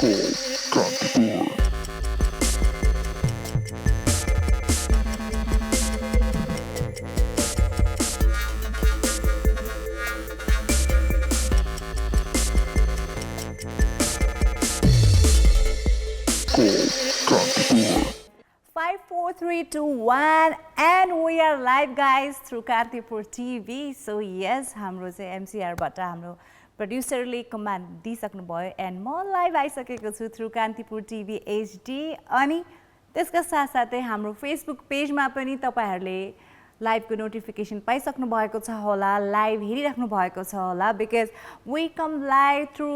Five, four, three, two, one, and we are live, guys, through Kantipur TV. So yes, हाम्रो चाहिँ MCR बाट हाम्रो प्रोड्युसरले command दिइसक्नुभयो and म live आइसकेको छु थ्रु कान्तिपुर टिभी HD अनि त्यसका साथसाथै हाम्रो फेसबुक पेजमा पनि तपाईहरुले लाइभको नोटिफिकेसन पाइसक्नु भएको छ होला, लाइभ हेरिराख्नु भएको छ होला, because we come live through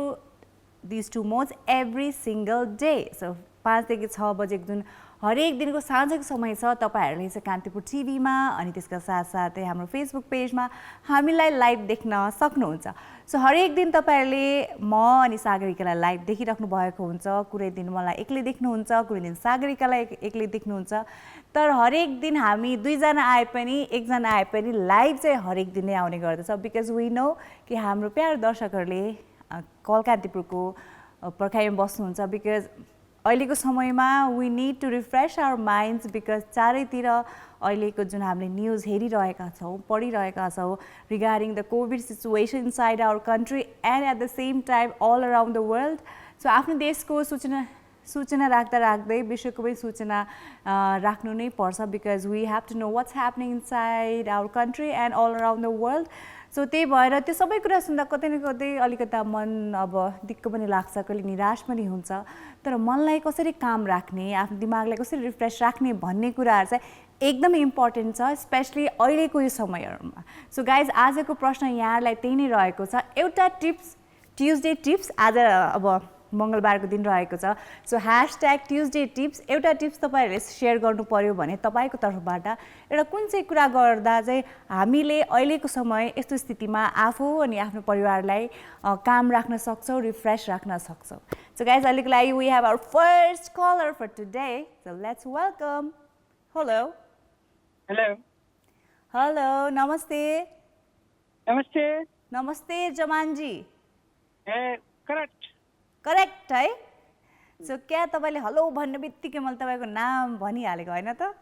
these two modes every single day. So 5 देखि 6 बजेको जुन हरेक दिनको साँझको समय छ तपाईहरुले चाहिँ कान्तिपुर टिभीमा अनि त्यसका साथसाथै हाम्रो फेसबुक पेजमा हामीलाई लाइभ देख्न सक्नुहुन्छ. सो हरेक दिन तपाईहरुले म अनि सागरिकालाई लाइभ देखिराख्नु भएको हुन्छ. कुनै दिन मलाई एक्लै देख्नुहुन्छ, कुनै दिन सागरिकालाई एक्लै देख्नुहुन्छ. तर हरेक दिन हामी दुई जना आए पनि एक जना आए पनि लाइभ चाहिँ हरेक दिन नै आउने गर्दछ बिकज वी नो कि हाम्रो प्यारो दर्शकहरुले कल कान्तिपुरको पर्खाइमा बस्नुहुन्छ बिकज अहिलेको समयमा we need to refresh our minds because चारैतिर अहिलेको जुन हामीले न्युज हेरिरहेका छौँ पढिरहेका छौँ regarding the covid situation inside our country and at the same time all around the world. So आफ्नो देशको सूचना राख्दा राख्दै विश्वको पनि सूचना राख्नु नै पर्छ because we have to know what's happening inside our country and all around the world. So त्यही भएर त्यो सबै कुरा सुन्दा कतै न कतै अलिकता मन अब दिक्क पनि लाग्छ, कहिले निराश पनि हुन्छ. तर मनलाई कसरी काम राख्ने, आफ्नो दिमागलाई कसरी रिफ्रेस राख्ने भन्ने कुराहरू चाहिँ एकदमै इम्पोर्टेन्ट छ, स्पेसली अहिलेको यो समयहरूमा. सो गाइज आजको प्रश्न यहाँलाई त्यही नै रहेको छ. एउटा टिप्स, ट्युजडे टिप्स, आज अब मंगलबारको दिन रहेको छ. सो #ट्युजडे टिप्स, एउटा टिप्स तपाईहरुले शेयर गर्नु पर्यो भने तपाईको तर्फबाट एउटा कुन चाहिँ कुरा गर्दा चाहिँ हामीले अहिलेको समय यस्तो स्थितिमा आफू अनि आफ्नो परिवारलाई काम राख्न सक्छौं, रिफ्रेश राख्न सक्छौं. सो गाइज अहिलेको लागि we have our first caller for today. So let's welcome. Hello hello hello नमस्ते. नमस्ते. नमस्ते जमानजी. ए करेक्ट करेक्ट है. सो क्या तपाईले हेलो भन्ने बित्तिकै मैले तपाईको नाम भनिहालेको हैन त?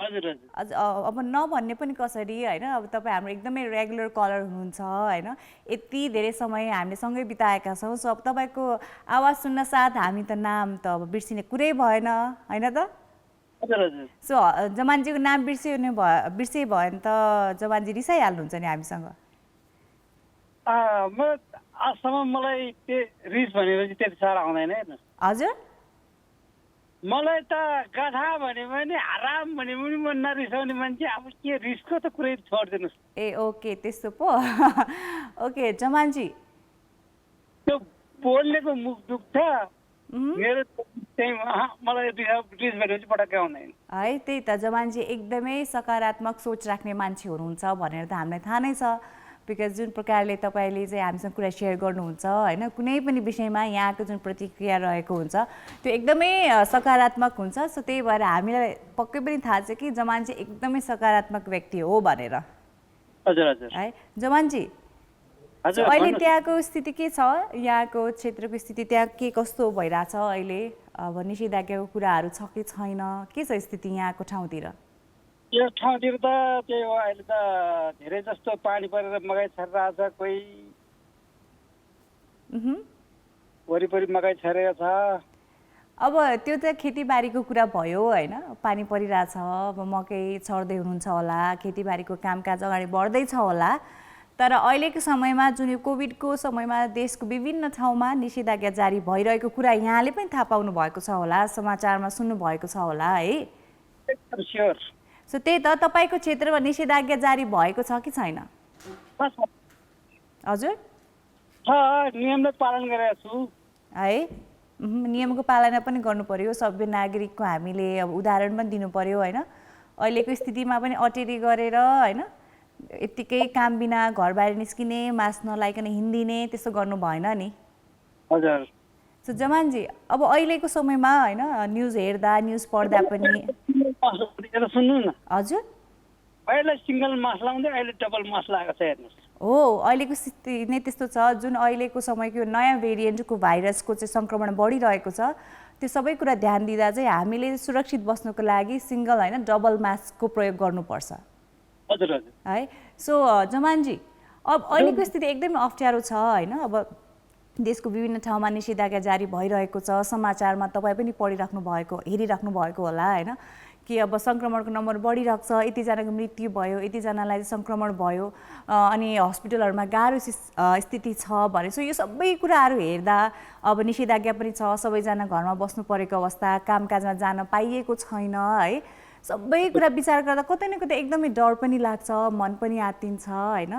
हजुर हजुर. अब नभन्ने पनि कसरी हैन. अब तपाई हाम्रो एकदमै रेगुलर कलर हुनुहुन्छ हैन. यति धेरै समय हामीले सँगै बिताएका छौं. सो अब तपाईको आवाज सुन्न साथ हामी त नाम त अब बिर्सिने कुरै भएन हैन त? हजुर हजुर. सो जमानजीको नाम बिर्से भयो नि त जमानजी रिसाइहाल्नुहुन्छ नि हामीसँग. म आजसम्म मलाई त्यो रिस भनेर चाहिँ त्यति साह्रो आउँदैन हेर्नु. हजुर मलाई त गाधा भने पनि आराम भने पनि म नरिसाउने मान्छे. अब के रिसको त कुरै छोडिदिनुहोस्. ए ओके त्यस्तो पो. ओके जमानजी त्यो बोल्नेको मुख दुख्छ मेरो चाहिँ मलाई रिस भनेपछि पटक्कै आउँदैन है. त्यही त जमानजी एकदमै सकारात्मक सोच राख्ने मान्छे हुनुहुन्छ भनेर त हामीलाई थाहा नै छ बिकज जुन प्रकारले तपाईले चाहिँ हामीसँग कुरा सेयर गर्नुहुन्छ हैन, कुनै पनि विषयमा यहाँको जुन प्रतिक्रिया रहेको हुन्छ त्यो एकदमै सकारात्मक हुन्छ. सो त्यही भएर हामीलाई पक्कै पनि थाहा छ कि जमान चाहिँ एकदमै सकारात्मक व्यक्ति हो भनेर. हजुर हजुर. है जमानजी हजुर. अहिले त्यहाँको स्थिति के छ, यहाँको क्षेत्रको स्थिति त्यहाँ के कस्तो भइरहेछ अहिले? अब निषेधाज्ञाको कुराहरू छ कि छैन, के छ स्थिति यहाँको ठाउँतिर? यो ठाउँतिर त त्यही हो. अहिले त धेरै जस्तो पानी परेर मकै छरिरहेछ. कोही वरिपरि मकै छरेको छ. अब त्यो त खेतीबारीको कुरा भयो हैन. पानी परिरहेछ, अब मकै छर्दै हुनुहुन्छ होला, खेतीबारीको कामकाज अगाडि बढ्दैछ होला. तर अहिलेको समयमा जुन यो कोभिडको समयमा देशको विभिन्न ठाउँमा निषेधाज्ञा जारी भइरहेको कुरा यहाँले पनि थाहा पाउनु भएको छ होला, समाचारमा सुन्नु भएको छ होला है? एकदम स्योर. सो त्यही त तपाईको क्षेत्रमा निषेधाज्ञा जारी भएको छ कि छैन? हजुर नियमलाई पालन गरेको छु है. नियमको पालना पनि गर्नु पर्यो. सबै नागरिकको हामीले अब उदाहरण पनि दिनु पर्यो हैन. अहिलेको स्थितिमा पनि अटेरी गरेर हैन यतिकै काम बिना घर बाहिर निस्किने, मास्क नलाइकन हिँडिने त्यस्तो गर्नु भएन नि. हजुर. सो जमानजी अब अहिलेको समयमा हैन न्युज हेर्दा न्युज पढ्दा पनि सुन्नु न. हजुर पहिला सिंगल मास लाउँदै अहिले डबल मास लागेको छ हेर्नुस्. हो अहिलेको स्थिति नै त्यस्तो छ जुन अहिलेको समयको यो नयाँ भेरिएन्टको भाइरसको चाहिँ सङ्क्रमण बढिरहेको छ त्यो सबै कुरा ध्यान दिँदा चाहिँ हामीले सुरक्षित बस्नुको लागि सिङ्गल होइन डबल मास्कको प्रयोग गर्नुपर्छ हजुर हजुर है सो जमानजी अब अहिलेको स्थिति एकदमै अप्ठ्यारो छ होइन अब देशको विभिन्न ठाउँमा निषेधाज्ञा जारी भइरहेको छ समाचारमा तपाईँ पनि पढिराख्नु भएको हेरिराख्नु भएको होला होइन कि अब सङ्क्रमणको नम्बर बढिरहेको छ यतिजनाको मृत्यु भयो यतिजनालाई सङ्क्रमण भयो अनि हस्पिटलहरूमा गाह्रो स्थिति छ भने सो यो सबै कुराहरू हेर्दा अब निषेधाज्ञा पनि छ सबैजना घरमा बस्नु परेको अवस्था कामकाजमा जान पाइएको छैन है सबै कुरा विचार गर्दा कतै न कतै एकदमै डर पनि लाग्छ मन पनि आत्तिन्छ होइन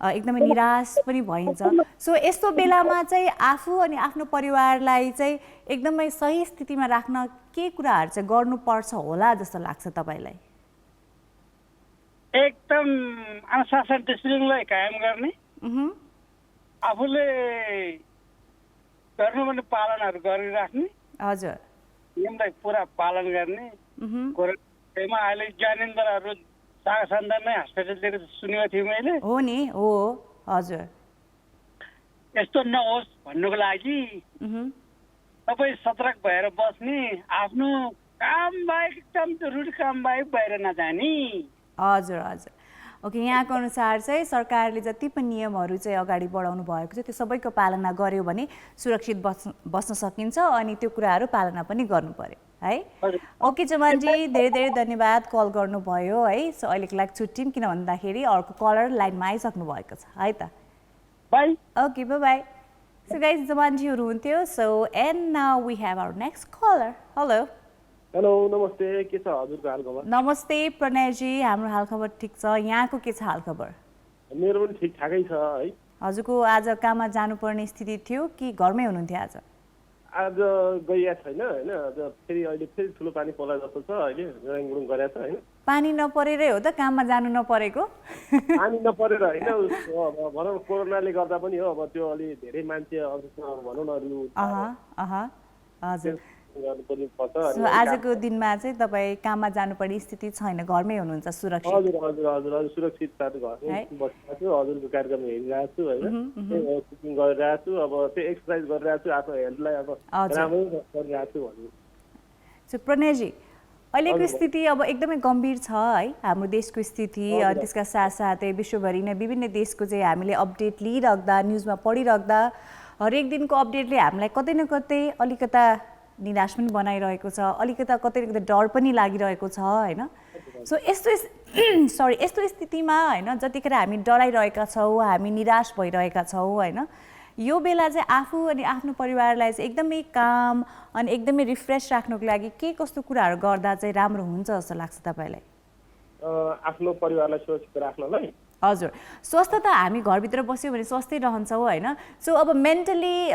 एकदमै निराश पनि भइन्छ सो यस्तो बेलामा चाहिँ आफू अनि आफ्नो परिवारलाई चाहिँ एकदमै सही स्थितिमा राख्न के कुराहरू चाहिँ गर्नुपर्छ होला जस्तो लाग्छ तपाईँलाई एकदम अनुशासन डिसिप्लिनलाई कायम गर्ने आफूले गर्नुपर्ने पालनहरू गरिराख्ने हजुर नियमलाई पुरा पालन गर्ने कोरोनामा अहिले ज्ञानेन्द्रहरू सागा सन्तानमै हस्पिटलतिर सुनेको थिएँ मैले हो नि हो हजुर यस्तो नहोस् भन्नुको लागि तपाईँ सतर्क भएर बस्ने आफ्नो काम बाहेक एकदम जरुरी काम बाहेक बाहिर नजाने हजुर हजुर ओके यहाँको अनुसार चाहिँ सरकारले जति पनि नियमहरू चाहिँ अगाडि बढाउनु भएको छ त्यो सबैको पालना गर्यो भने सुरक्षित बस्न सकिन्छ अनि त्यो कुराहरू पालना पनि गर्नु पर्यो है ओके जमानजी धेरै धेरै धन्यवाद कल गर्नुभयो है सो अहिलेको लागि छुट्टिम किन भन्दाखेरि अर्को कलर लाइनमा आइसक्नु भएको छ है त bye okay bye bye so guys जमानजीहरू हुन्थ्यो so and now we have our next colour hello hello नमस्ते के छ हजुरको हालखबर नमस्ते प्रणयजी हाम्रो हालखबर ठिक छ यहाँको के छ हालखबर मेरो पनि ठिकठाकै छ है हजुरको आज काममा जानुपर्ने स्थिति थियो कि घरमै हुनुहुन्थ्यो आज गइया छैन होइन आज फेरि अहिले फेरि ठुलो पानी पर्ला जस्तो छ अहिले रङगुडुङ गरेको छ होइन पानी नपरेरै हो त काममा जानु नपरेको पानी नपरेर होइन भनौँ कोरोनाले गर्दा पनि हो अब त्यो अलि धेरै मान्छे भनौँ न हजुर गर्नुपर्ने पर्छ सो आजको दिनमा चाहिँ तपाईँ काममा जानुपर्ने स्थिति छैन घरमै हुनुहुन्छ सुरक्षित हजुर हजुर हजुर हजुर सुरक्षित साथ घरमै बसिरहेको छु हजुरको कार्यक्रम हेरिरहेको छु होइन कुकिङ गरिरहेको छु अब त्यो एक्सर्साइज गरिरहेको छु आफ्नो हेल्थलाई अब राम्रै गरिरहेको छु भन्नु सो प्रणयजी अहिलेको स्थिति अब एकदमै गम्भीर छ है हाम्रो देशको स्थिति अनि त्यसका साथसाथै विश्वभरि नै विभिन्न देशको चाहिँ हामीले अपडेट लिइराख्दा न्युजमा पढिराख्दा हरेक दिनको अपडेटले हामीलाई कतै न कतै अलिकता निराश पनि बनाइरहेको छ अलिकता कतै न कतै डर पनि लागिरहेको छ होइन सो यस्तो स्थितिमा होइन जतिखेर हामी डराइरहेका छौँ हामी निराश भइरहेका छौँ होइन यो बेला चाहिँ आफू अनि आफ्नो परिवारलाई चाहिँ एकदमै काम अनि एकदमै रिफ्रेस राख्नुको लागि के कस्तो कुराहरू गर्दा चाहिँ राम्रो हुन्छ जस्तो लाग्छ तपाईँलाई आफ्नो परिवारलाई सुरक्षित राख्नलाई हजुर स्वस्थ त हामी घरभित्र बस्यौँ भने स्वस्थै रहन्छौँ होइन सो अब मेन्टली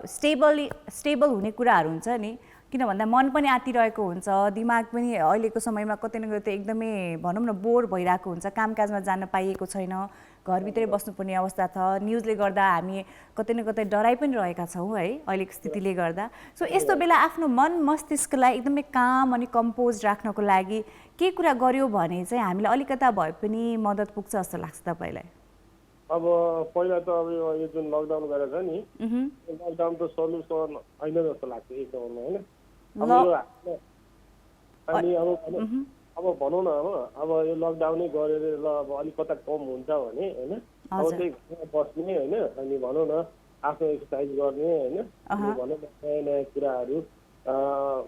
स्टेबल हुने कुराहरू हुन्छ नि किन भन्दा मन पनि आत्तिरहेको हुन्छ दिमाग पनि अहिलेको समयमा कतै न कतै एकदमै भनौँ न बोर भइरहेको हुन्छ कामकाजमा जान पाइएको छैन घरभित्रै बस्नुपर्ने अवस्था छ न्युजले गर्दा हामी कतै न कतै डराइ पनि रहेका छौँ है अहिलेको स्थितिले गर्दा सो यस्तो बेला आफ्नो मन मस्तिष्कलाई एकदमै काम अनि कम्पोज राख्नको लागि के कुरा गर्यो भने चाहिँ हामीलाई अलिकता भए पनि मद्दत पुग्छ जस्तो लाग्छ तपाईँलाई अब पहिला त अब यो जुन लकडाउन गरेर छ नि लकडाउन त सल्युसन होइन जस्तो लाग्छ एक नम्बरमा होइन अनि अब भनौँ न अब यो लकडाउनै गरेर ल अब अलिक कता कम हुन्छ भने होइन अब त्यही घरमा बस्ने होइन अनि भनौँ न आफ्नो एक्सर्साइज गर्ने होइन भनौँ न नयाँ नयाँ कुराहरू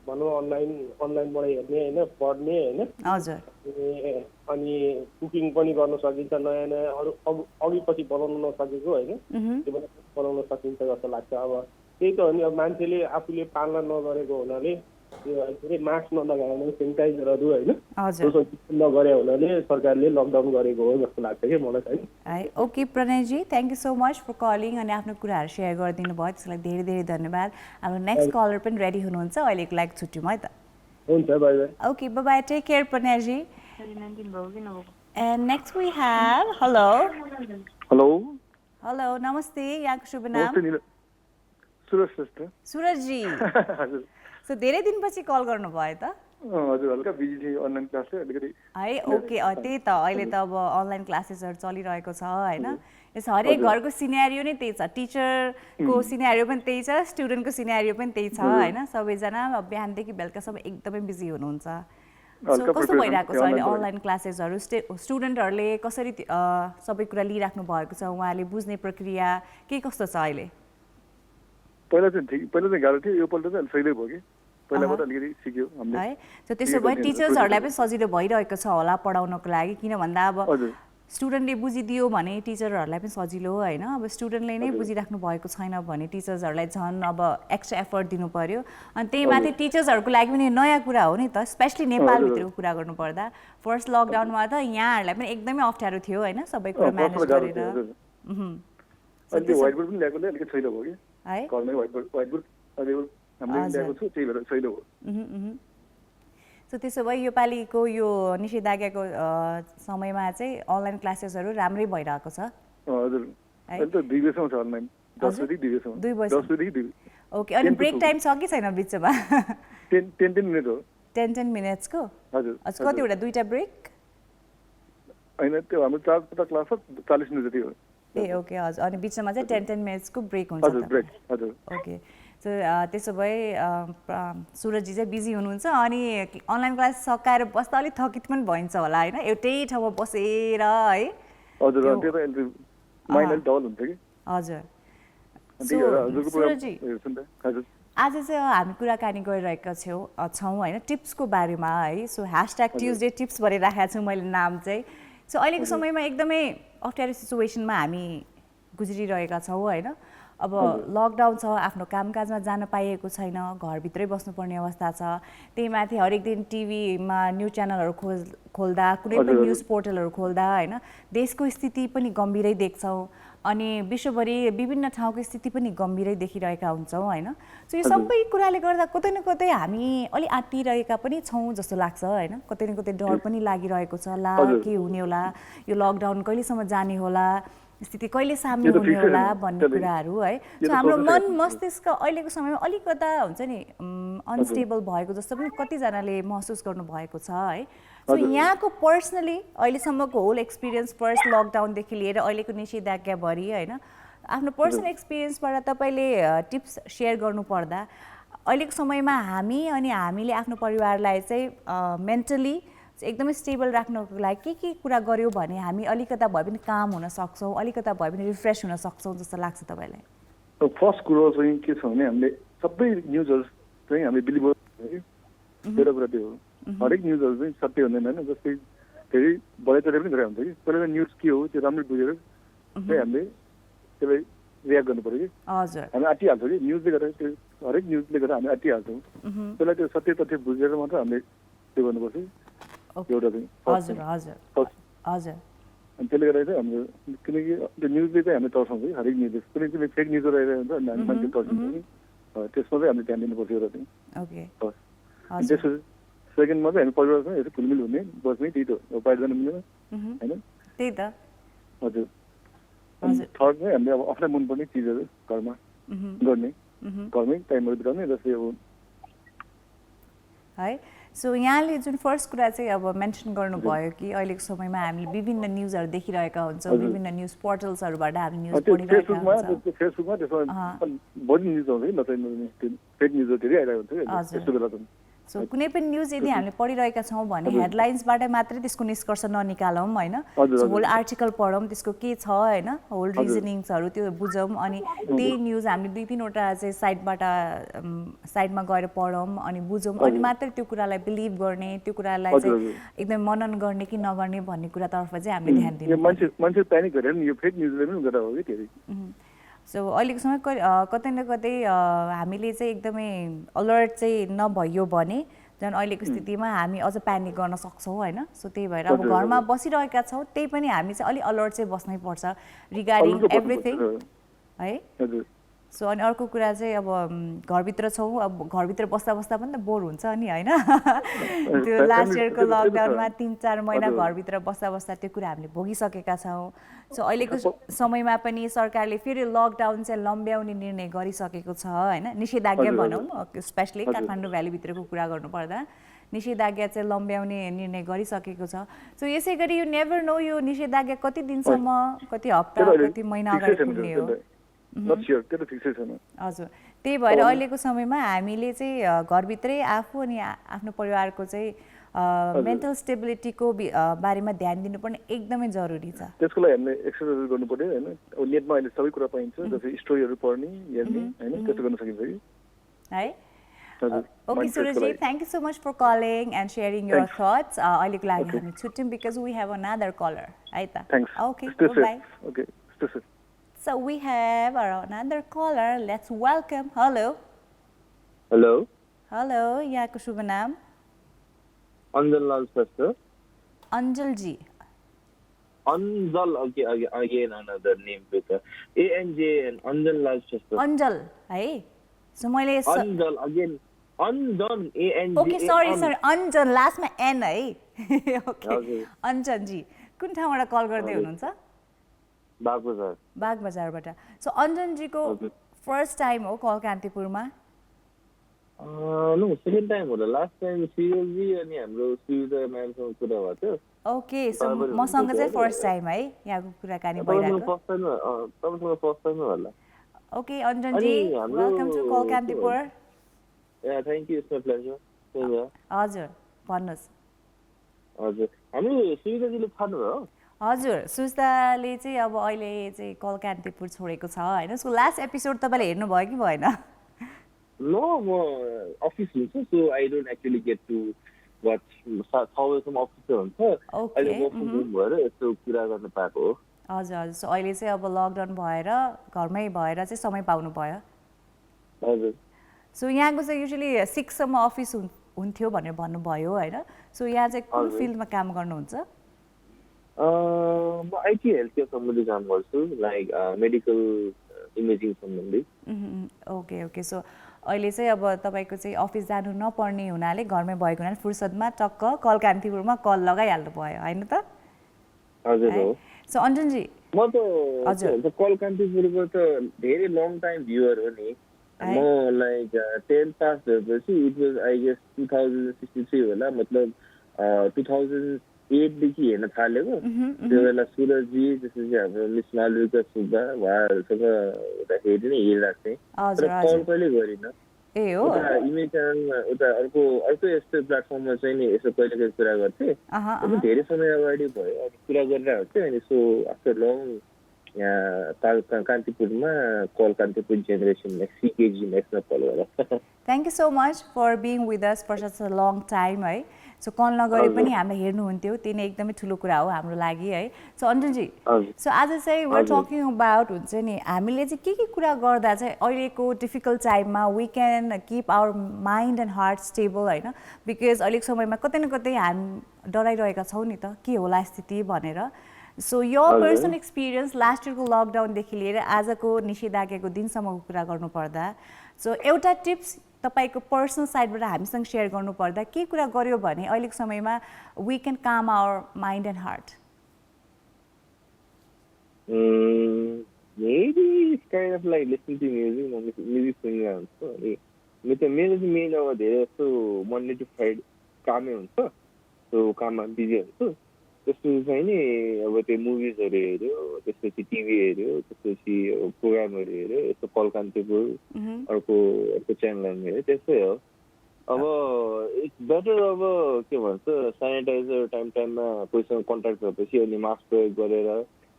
भनौँ अनलाइनबाट हेर्ने होइन पढ्ने होइन अनि कुकिङ पनि गर्न सकिन्छ नयाँ नयाँ अरू अघि पछि बनाउन नसकेको होइन त्यो बनाउन सकिन्छ जस्तो लाग्छ अब त्यही त हो नि अब मान्छेले आफूले पालना नगरेको हुनाले मास्क नलगाउने सेनिटाइजरहरू होइन नगरे हुनाले सरकारले लकडाउन गरेको हो जस्तो लाग्छ कि मलाई चाहिँ है okay Pranayji thank you so much for calling अनि आफ्नो कुराहरू सेयर गरिदिनु भयो त्यसको लागि धेरै धेरै धन्यवाद हाम्रो नेक्स्ट कलर पनि रेडी हुनुहुन्छ अहिलेको लागि छुट्यौँ है त हुन्छ by by okay bye bye take care Pranayji and next we have hello नमस्ते यहाँको शुभ नाम सुरजजी सो धेरै दिनपछि कल गर्नुभयो त हजुर हल्का बिजी थिएँ अनलाइन क्लासले अलिकति है ओके त्यही त अहिले त अब अनलाइन क्लासेसहरू चलिरहेको छ होइन यस हरेक घरको सिनेरियो नै त्यही छ, टिचरको सिनेरियो पनि त्यही छ, स्टुडेन्टको सिनेरियो पनि त्यही छ होइन, सबैजना बिहानदेखि बेलुकासम्म एकदमै बिजी हुनुहुन्छ। सो कस्तो भइरहेको छ अहिले अनलाइन क्लासेसहरू, स्टुडेन्टहरूले कसरी सबै कुरा लिइराख्नु भएको छ, उहाँले बुझ्ने प्रक्रिया के कस्तो छ अहिले? पहिला चाहिँ गाह्रो थियो, योपल्ट चाहिँ सजिलै भयो कि पहिलाबाट अलिकति सिक्यो हामीले है। सो त्यसो भए टिचर्सहरूलाई पनि सजिलो भइरहेको छ होला पढाउनको लागि, किन भन्दा अब स्टुडेन्टले बुझिदियो भने टिचरहरूलाई पनि सजिलो होइन, अब स्टुडेन्टले नै बुझिराख्नु भएको छैन भने टिचर्सहरूलाई झन् अब एक्स्ट्रा एफर्ट दिनु पर्यो। अनि त्यही माथि टिचर्सहरूको लागि पनि नयाँ कुरा हो नि त, स्पेसली नेपालभित्रको कुरा गर्नुपर्दा फर्स्ट लकडाउनमा त यहाँहरूलाई पनि एकदमै अप्ठ्यारो थियो होइन, सबै कुरा म्यानेज गरेर। अहिले व्हाइटबोर्ड पनि ल्याएकोले अलिकति सजिलो भयो कि है, घरमै व्हाइटबोर्ड हामीले ल्याएको छु, त्यही भएर सजिलो भयो। सो त्यसो भए योपालिको यो निषेधाज्ञाको समयमा चाहिँ अनलाइन क्लासेसहरू राम्रै भइरहेको छ? हजुर, अहिले त 2 बजेसम्म छ अनलाइन, 10 बजेदेखि 2 बजेसम्म। 2 बजे? 10 बजेदेखि 2 बजे। ओके, अनि ब्रेक टाइम छ कि छैन बिचमा? 10 मिनट हो। 10 मिनट्सको? हजुर। कतिवटा, 2टा ब्रेक? होइन, त्यो हाम्रो 4 क्लास छ, 40 मिनट जति हो। ए ओके, हजुर, अनि बिचमा चाहिँ 10 मिनट्सको ब्रेक हुन्छ? हजुर, ब्रेक, हजुर। ओके, सो त्यसो भए सुरजजी चाहिँ बिजी हुनुहुन्छ अनि अनलाइन क्लास सकाएर बस्दा अलिक थकित पनि भइन्छ होला होइन, एउटै ठाउँमा बसेर है? हजुर, त्यो त माइन्ड अलिक डल हुन्छ कि। हजुर। सुरजजी, आज चाहिँ हामी कुराकानी गरिरहेका छौँ होइन टिप्सको बारेमा है। सो #, ट्युजडे टिप्स भनेर राखेको छु मैले नाम चाहिँ। सो अहिलेको समयमा एकदमै अप्ठ्यारो सिचुएसनमा हामी गुज्रिरहेका छौँ होइन, अब लकडाउन छ, आफ्नो कामकाजमा जान पाइएको छैन, घरभित्रै बस्नुपर्ने अवस्था छ, त्यही माथि हरेक दिन टिभीमा न्युज च्यानलहरू खोल्दा, कुनै पनि न्युज पोर्टलहरू खोल्दा होइन देशको स्थिति पनि गम्भीरै देख्छौँ अनि विश्वभरि विभिन्न ठाउँको स्थिति पनि गम्भीरै देखिरहेका हुन्छौँ होइन। सो यो सबै कुराले गर्दा कतै न कतै हामी अलि आत्तिरहेका पनि छौँ जस्तो लाग्छ होइन, कतै न कतै डर पनि लागिरहेको छ, ला के हुने होला, यो लकडाउन कहिलेसम्म जाने होला, स्थिति कहिले सामने हुने होला भन्ने कुराहरू है। सो हाम्रो मन मस्तिष्क अहिलेको समयमा अलिकता हुन्छ नि अनस्टेबल भएको जस्तो पनि कतिजनाले महसुस गर्नुभएको छ है। सो यहाँको पर्सनली अहिलेसम्मको होल एक्सपिरियन्स, फर्स्ट लकडाउनदेखि लिएर अहिलेको निषेधाज्ञाभरि होइन, आफ्नो पर्सनल एक्सपिरियन्सबाट तपाईँले टिप्स सेयर गर्नुपर्दा अहिलेको समयमा हामीले आफ्नो परिवारलाई चाहिँ मेन्टली एकदमै स्टेबल राख्नको लागि के कुरा गर्यो भने हामी अलिकता भए पनि काम हुन सक्छौँ, अलिकता भए पनि रिफ्रेस हुन सक्छौँ जस्तो लाग्छ तपाईँलाई? फर्स्ट कुरो चाहिँ के छ भने हामीले सबै न्युजहरू चाहिँ हामीले बिलिभ गर्छौँ, एउटा कुरा त्यो हो। हरेक न्युजहरू चाहिँ सत्य हुँदैन होइन, जस्तै धेरै बढाइचढाइ पनि गरेर हुन्छ कि। पहिला न्युज के हो त्यो राम्ररी बुझेर चाहिँ हामीले त्यसलाई रियाक्ट गर्नु पऱ्यो कि। हजुर, हामी आँटिहाल्छौँ कि न्युजले गर्दा, त्यो हरेक न्युजले गर्दा हामी आँटिहाल्छौँ, त्यसलाई त्यो सत्य तथ्य बुझेर मात्र हामीले त्यो गर्नुपर्छ एउटा चाहिँ। हजुर हजुर हजुर। अनि त्यसले गर्दा चाहिँ हाम्रो किनकि त्यो न्युजले चाहिँ हामीले तर्साउँछ कि, हरेक न्युजले कुनै चाहिँ फेक न्युजहरू आइरहेको हुन्छ हामी मान्छे तर्साउँछ कि, त्यसमा चाहिँ हामीले ध्यान दिनुपर्छ एउटा चाहिँ। ओके, त्यसपछि सेकेन्डमा चाहिँ हामी परिवारसँग यसो खुलमिल हुने बस्ने, त्यही त हो, बाहिर जानु मिल्दैन होइन, त्यही त। हजुर। थर्ड चाहिँ हामीले अब आफूलाई मनपर्ने चिजहरू घरमा गर्ने, घरमै टाइमहरू बिताउने, जस्तै अब है। सो यहाँले जुन फर्स्ट कुरा चाहिँ अब मेन्सन गर्नुभयो कि अहिलेको समयमा हामीले विभिन्न न्युजहरू देखिरहेका हुन्छौँ, विभिन्न न्युज पोर्टल्सहरूबाट हामी न्युज पढिरहेका हुन्छौँ। फेसबुकमा त्यसमा बढी न्युज आउँछ कि, नत्र फेक न्युजहरू धेरै आइरहेको हुन्छ कि त्यस्तो बेला त। सो कुनै पनि न्युज यदि हामीले पढिरहेका छौँ भने हेडलाइन्सबाट मात्रै त्यसको निष्कर्ष ननिकालौँ होइन, सो होल आर्टिकल पढौँ, त्यसको के छ होइन, होल रिजनिङ्सहरू त्यो बुझौँ, अनि त्यही न्युज हामीले 2-3वटा चाहिँ साइडमा गएर पढौँ अनि बुझौँ, अनि मात्रै त्यो कुरालाई बिलिभ गर्ने, त्यो कुरालाई चाहिँ एकदम मनन गर्ने कि नगर्ने भन्ने कुरातर्फ चाहिँ हामीले ध्यान दिनु। मान्छे प्यानिक गरेर नि यो फेक न्युजले पनि गर्दा हो कि धेरै। सो अहिलेको समय कतै न कतै हामीले चाहिँ एकदमै अलर्ट चाहिँ नभइयो भने झन् अहिलेको स्थितिमा हामी अझ प्यानिक गर्न सक्छौँ होइन। सो त्यही भएर अब घरमा बसिरहेका छौँ, त्यही पनि हामी चाहिँ अलिक अलर्ट चाहिँ बस्नै पर्छ रिगार्डिङ एभ्रिथिङ है। सो अनि अर्को कुरा चाहिँ अब घरभित्र छौँ, अब घरभित्र बस्दा बस्दा पनि त बोर हुन्छ नि होइन। त्यो लास्ट इयरको लकडाउनमा 3-4 महिना घरभित्र बस्दा बस्दा त्यो कुरा हामीले भोगिसकेका छौँ। सो अहिलेको समयमा पनि सरकारले फेरि लकडाउन चाहिँ लम्ब्याउने निर्णय गरिसकेको छ होइन, निषेधाज्ञा भनौँ, स्पेसली काठमाडौँ भ्यालीभित्रको कुरा गर्नुपर्दा निषेधाज्ञा चाहिँ लम्ब्याउने निर्णय गरिसकेको छ सो यसै गरी यु नेभर नो यो निषेधाज्ञा कति दिनसम्म कति हप्ता कति महिना अगाडि पुग्ने हो नट स्योर त्यो त फिक्सै छैन हजुर त्यही भएर अहिलेको समयमा हामीले चाहिँ घरभित्रै आफू अनि आफ्नो परिवारको चाहिँ मेन्टल स्टेबिलिटीको बारेमा ध्यान दिनुपर्ने एकदमै जरुरी छ त्यसको लागि हामीले एक्सर्साइज गर्नु पर्यो होइन अब नेटमा अहिले सबै कुरा पाइन्छ जस्तै स्टोरीहरू पढ्ने हेर्ने होइन त्यस्तो गर्न सकिन्छ कि है हजुर Okay, Surajji, thank you so much for calling and sharing your thoughts. अहिलेको लागि हामी छुट्यौँ because we have another caller. है त? Thanks Okay, bye-bye. Okay stay So we have another caller. Let's welcome. Hello. Hello, Hello. यहाँको शुभ नाम? Anjal Lal Sastro. Anjal ji. Anjal, okay, again another name with ANJ and Anjal Lal Sastro. Anjal, है? So मैले Anjal, again, Anjan, ANJ. Okay, sorry. Anjan, लास्टमा N है? Okay. हजुर। अञ्जन जी, कुन ठाउँबाट कल गर्दै हुनुहुन्छ? बागबजार। बागबजारबाट. सो अञ्जन जीको हजुर। फर्स्ट टाइम हो कल कान्तिपुरमा? No, second time होला. Last time CLG अनि हाम्रो सुविधा म्यामसँग कुरा भएको थियो। ओके सो मसँग चाहिँ फर्स्ट टाइम है यहाँको कुराकानी भइरहेको तपाईँसँग फर्स्ट टाइम होला। Okay Anjan ji welcome to call Kantipur Yeah, thank you, it's my pleasure. हजुर भन्नुहोस् हजुर हामी सुविधाजीले थाहा भयो हजुर सुस्ताले चाहिँ अब अहिले चाहिँ कल कान्तिपुर छोडेको छ होइन सो लास्ट एपिसोड तपाईँले हेर्नुभयो कि भएन No, म अफिस हुन्छ so I don't actually get to watch 6 बजेसम्म अफिस हुन्छ अहिले वर्क फ्रम होम भएर यस्तो कुरा गर्न पाएको हो हजुर हजुर सो अहिले चाहिँ अब लकडाउन भएर घरमै भएर चाहिँ समय पाउनु भयो हजुर सो यहाँको चाहिँ युजली 6 सम्म अफिस हुन्थ्यो भनेर भन्नुभयो होइन सो यहाँ चाहिँ कुन फिल्डमा काम गर्नुहुन्छ म आइटी हेल्थ केयर सम्बन्धी काम गर्छु लाइक मेडिकल इमेजिङ सम्बन्धी ओके ओके सो अहिले चाहिँ अब तपाईँको चाहिँ अफिस जानु नपर्ने हुनाले घरमै भएको हुनाले फुर्सदमा टक्क कल कान्तिपुरमा कल लगाइहाल्नु भयो होइन त हजुर हो सो अञ्जनजी म त कल कान्तिपुरको त धेरै लङ टाइम भ्युअर हो नि म लाइक 10 पास भएपछि इट वाज आई गेस 2063 होला मतलब 2008 देखि हेर्न थालेको त्यो बेला सुरजी त्यसपछि हाम्रो मिस मालविका सुब्बा उहाँहरूसँग हेरि नै हेरिरहेको थिएँ तर कल कहिले गरिनँ ए हो इमेज च्यानलमा उता अर्को यस्तो प्लेटफर्ममा चाहिँ नि यसो कहिले कहिले कुरा गर्थेँ धेरै समय अगाडि भयो अनि कुरा गरिरहेको थिएँ अनि सो आफ्टर लङ यहाँ कान्तिपुरमा कल कान्तिपुर जेनेरेसन सिकेजी नेक्स्टमा कल गरेर thank you so much for being with us for such a long time है सो कल नगरे पनि हामीलाई हेर्नुहुन्थ्यो त्यो नै एकदमै ठुलो कुरा हो हाम्रो लागि है सो अञ्जनजी सो आज चाहिँ वर टकिङ अबाउट हुन्छ नि हामीले चाहिँ के कुरा गर्दा चाहिँ अहिलेको डिफिकल्ट टाइममा we can keep our mind and heart stable होइन बिकज अहिलेको समयमा कतै न कतै हामी डराइरहेका छौँ नि त के होला स्थिति भनेर सो यो पर्सनल एक्सपिरियन्स लास्ट इयरको लकडाउनदेखि लिएर आजको निषेधाज्ञाको दिनसम्मको कुरा गर्नुपर्दा सो एउटा टिप्स तपाईँको पर्सनल साइडबाट हामीसँग सेयर गर्नुपर्दा के कुरा गर्यो भने अहिलेको समयमा we can calm our mind and heart Maybe it's kind of like listening to music सुनिरहेको हुन्छ अनि मेरो चाहिँ मेन अब धेरै जस्तो मनडे टु फ्राइडे कामै हुन्छ सो काममा बिजी हुन्छ त्यसपछि चाहिँ नि अब त्यो मुभिजहरू हेऱ्यो त्यसपछि टिभी हेऱ्यो त्यसपछि प्रोग्रामहरू हेऱ्यो यस्तो कल कान्तिपुर अर्को च्यानलमा हेऱ्यो त्यस्तै हो अब इट्स बेटर अब के भन्छ सेनिटाइजर टाइममा कोहीसँग कन्ट्याक्ट भएपछि अनि मास्क प्रयोग गरेर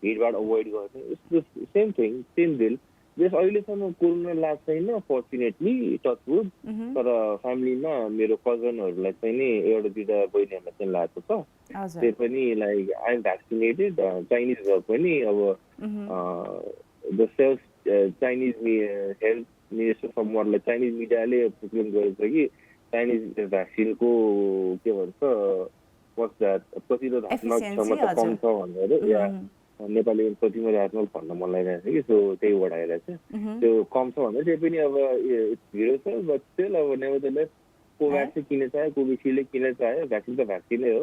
भिडभाड अभोइड गर्ने सेम थिङ सेम डिल जस अहिलेसम्म कोरोना लाग्छ छैन फर्चुनेटली टचवुड तर फ्यामिलीमा मेरो कजनहरूलाई चाहिँ नि एउटा दुईवटा बहिनीहरूलाई चाहिँ लागेको छ त्यो पनि like I am vaccinated Chinese भए पनि अब the self Chinese health minister समूहलाई चाइनिज मिडियाले प्रोक्लेम गरेको छ कि चाइनिज भ्याक्सिनको के भन्छ प्रतिरोधात्मक क्षमता कम छ भनेर या नेपाली प्रतिरोधात्मक भन्न मन लागिरहेको छ कि सो त्यही वडा आइरहेको छ त्यो कम छ भन्दा त्यही पनि अब भिडियो छ बट स्टिल अब नेभरदलेस कोभ्याक्सिन किन चाह्यो कोभिसिल्डले किन चाह्यो भ्याक्सिन त भ्याक्सिनै हो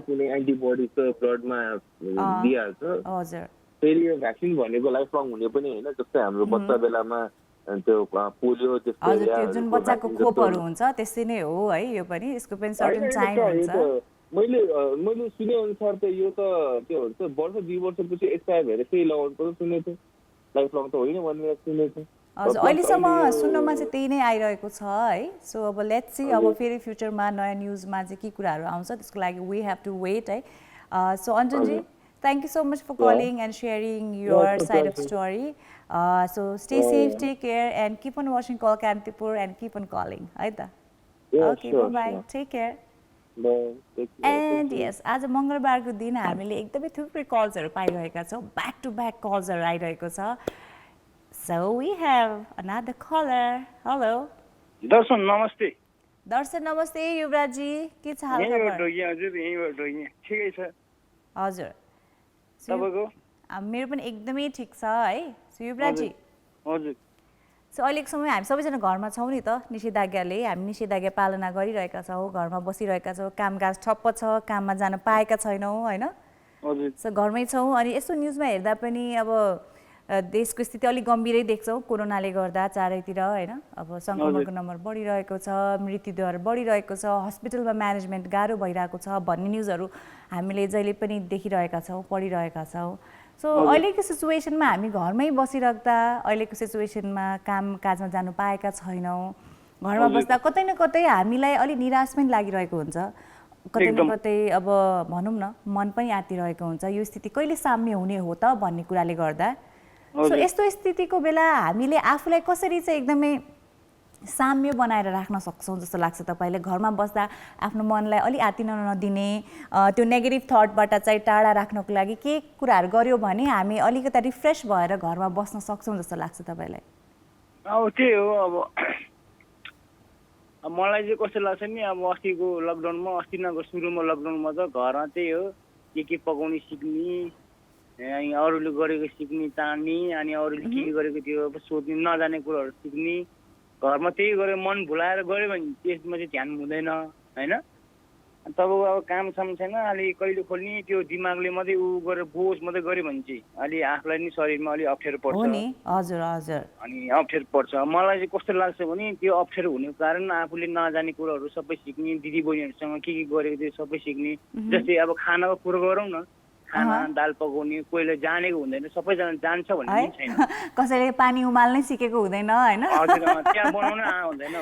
कुनै एन्टिबडी त ब्लडमा दिइहाल्छ फेरि यो भ्याक्सिन भनेको लाइफ लङ हुने पनि होइन जस्तै हाम्रो बच्चा बेलामा अनि त्यो पोलियो त्यस्तो हजुर त्यो जुन बच्चाको खोपहरू हुन्छ त्यस्तै नै हो है यो पनि यसको पनि सर्टेन टाइम हुन्छ मैले सुने अनुसार त यो त के भन्छ वर्ष 2 वर्षपछि एक्सपायर भएर फेरि लगाउनु पर्छ सुनेको थिएँ लाइफ लङ त होइन भनेर सुनेको थिएँ हजुर अहिलेसम्म सुन्नमा चाहिँ त्यही नै आइरहेको छ है सो अब लेट्स सी अब फेरि फ्युचरमा नयाँ न्युजमा चाहिँ के कुराहरू आउँछ त्यसको लागि वी हेभ टु वेट है so अन्जनजी thank you so much for calling and sharing your side of story so stay safe take care and keep on watching Call Kantipur and keep on calling है त okay bye bye take care and yes आज मंगलबारको दिन हामीले एकदमै थुप्रै कल्सहरू पाइरहेका छौँ back to back कल्सहरू आइरहेको छ so we have another caller hello दर्शन नमस्ते दर्शन नमस्ते युवराजी के छ हाल खबर हजुर यहीँबाट ठिकै छ हजुर तपाईको मेरो पनि एकदमै ठिक छ है युवराजी हजुर सो अहिलेको समय हामी सबैजना घरमा छौँ नि त निषेधाज्ञाले हामी निषेधाज्ञा पालना गरिरहेका छौँ घरमा बसिरहेका छौँ कामकाज ठप्प छ काममा जान पाएका छैनौँ होइन सो घरमै छौँ अनि यस्तो न्युजमा हेर्दा पनि अब देशको स्थिति अलिक गम्भीरै देख्छौँ कोरोनाले गर्दा चारैतिर होइन अब सङ्क्रमणको नम्बर बढिरहेको छ मृत्युदर बढिरहेको छ हस्पिटलमा म्यानेजमेन्ट गाह्रो भइरहेको छ भन्ने न्युजहरू हामीले जहिले पनि देखिरहेका छौँ पढिरहेका छौँ सो अहिलेको सिचुएसनमा हामी घरमै बसिराख्दा अहिलेको सिचुएसनमा कामकाजमा जानु पाएका छैनौँ घरमा बस्दा कतै न कतै हामीलाई अलिक निराश पनि लागिरहेको हुन्छ कतै न कतै अब भनौँ न मन पनि आत्तिरहेको हुन्छ यो स्थिति कहिले साम्य हुने हो त भन्ने कुराले गर्दा सो यस्तो स्थितिको बेला हामीले आफूलाई कसरी चाहिँ एकदमै साम्य बनाएर राख्न सक्छौँ जस्तो लाग्छ तपाईँले घरमा बस्दा आफ्नो मनलाई अलि आत्तिन नदिने त्यो नेगेटिभ थटबाट चाहिँ टाढा राख्नको लागि के कुराहरू गर्यो भने हामी अलिकति रिफ्रेस भएर घरमा बस्न सक्छौँ जस्तो लाग्छ तपाईँलाई अब त्यही हो अब मलाई चाहिँ कस्तो लाग्छ नि अब अस्तिको लकडाउनमा अस्तिको सुरुमा लकडाउनमा त घरमा त्यही हो के पकाउने सिक्ने अनि अरूले गरेको सिक्ने तान्ने अनि अरूले के गरेको त्यो सोध्ने नजाने कुराहरू सिक्ने घरमा त्यही गरेर मन भुलाएर गऱ्यो भने त्यसमा चाहिँ ध्यान हुँदैन होइन तपाईँको अब काम साम छैन अलि कहिले खोल्ने त्यो दिमागले मात्रै ऊ गरेर बोझ मात्रै गऱ्यो भने चाहिँ अलि आफूलाई नि शरीरमा अलिक अप्ठ्यारो पर्छ हजुर हजुर अनि अप्ठ्यारो पर्छ मलाई चाहिँ कस्तो लाग्छ भने त्यो अप्ठ्यारो हुने कारण आफूले नजाने कुराहरू सबै सिक्ने दिदी बहिनीहरूसँग के गरेको त्यो सबै सिक्ने जस्तै अब खानाको कुरो गरौँ न खाना दाल पकाउने कोहीले जानेको हुँदैन सबैजना जान्छ भन्ने छैन कसैले पानी उमाल्नै सिकेको हुँदैन हैन हजुर त्यहाँ बनाउन हुँदैन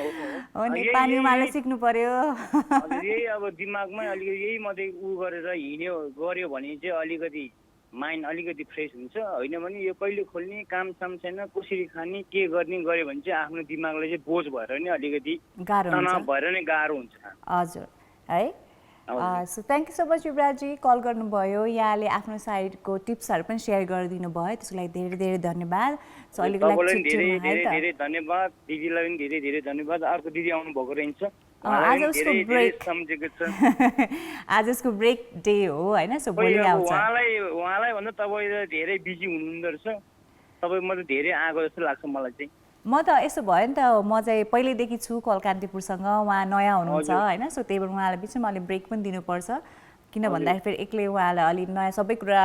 हो नि पानी उमाल्न सिक्नु पर्यो हजुर यही अब दिमागमै अलिकति यही मात्रै उ गरेर हिँड्यो गर्यो भने चाहिँ अलिकति माइन्ड अलिकति फ्रेस हुन्छ होइन भने यो कहिले खोल्ने काम साम छैन कसरी खाने के गर्ने गर्यो भने चाहिँ आफ्नो दिमागलाई चाहिँ बोझ भएर नि अलिकति तनाव भएर नै गाह्रो हुन्छ हजुर है so thank you so much युवराजी call गर्नुभयो यहाँले आफ्नो साइडको टिप्सहरू पनि सेयर गरिदिनु भयो त्यसको लागि धेरै धेरै धन्यवाद सो धेरै धन्यवाद दिदीलाई पनि धेरै धेरै धन्यवाद अर्को दिदी आउनु भएको रहेछ आज उसको ब्रेक डे हो होइन सो भोलि आउँछ उहाँलाई भन्दा तपाईँ धेरै बिजी हुनुहुँदो रहेछ तपाईँ मात्रै धेरै आएको जस्तो लाग्छ मलाई चाहिँ म त यसो भयो नि त म चाहिँ पहिल्यैदेखि छु कल कान्तिपुरसँग उहाँ नयाँ हुनुहुन्छ होइन सो त्यही भएर उहाँलाई बिचमा अलिक ब्रेक पनि दिनुपर्छ किन भन्दाखेरि फेरि एक्लै उहाँलाई अलिक नयाँ सबै कुरा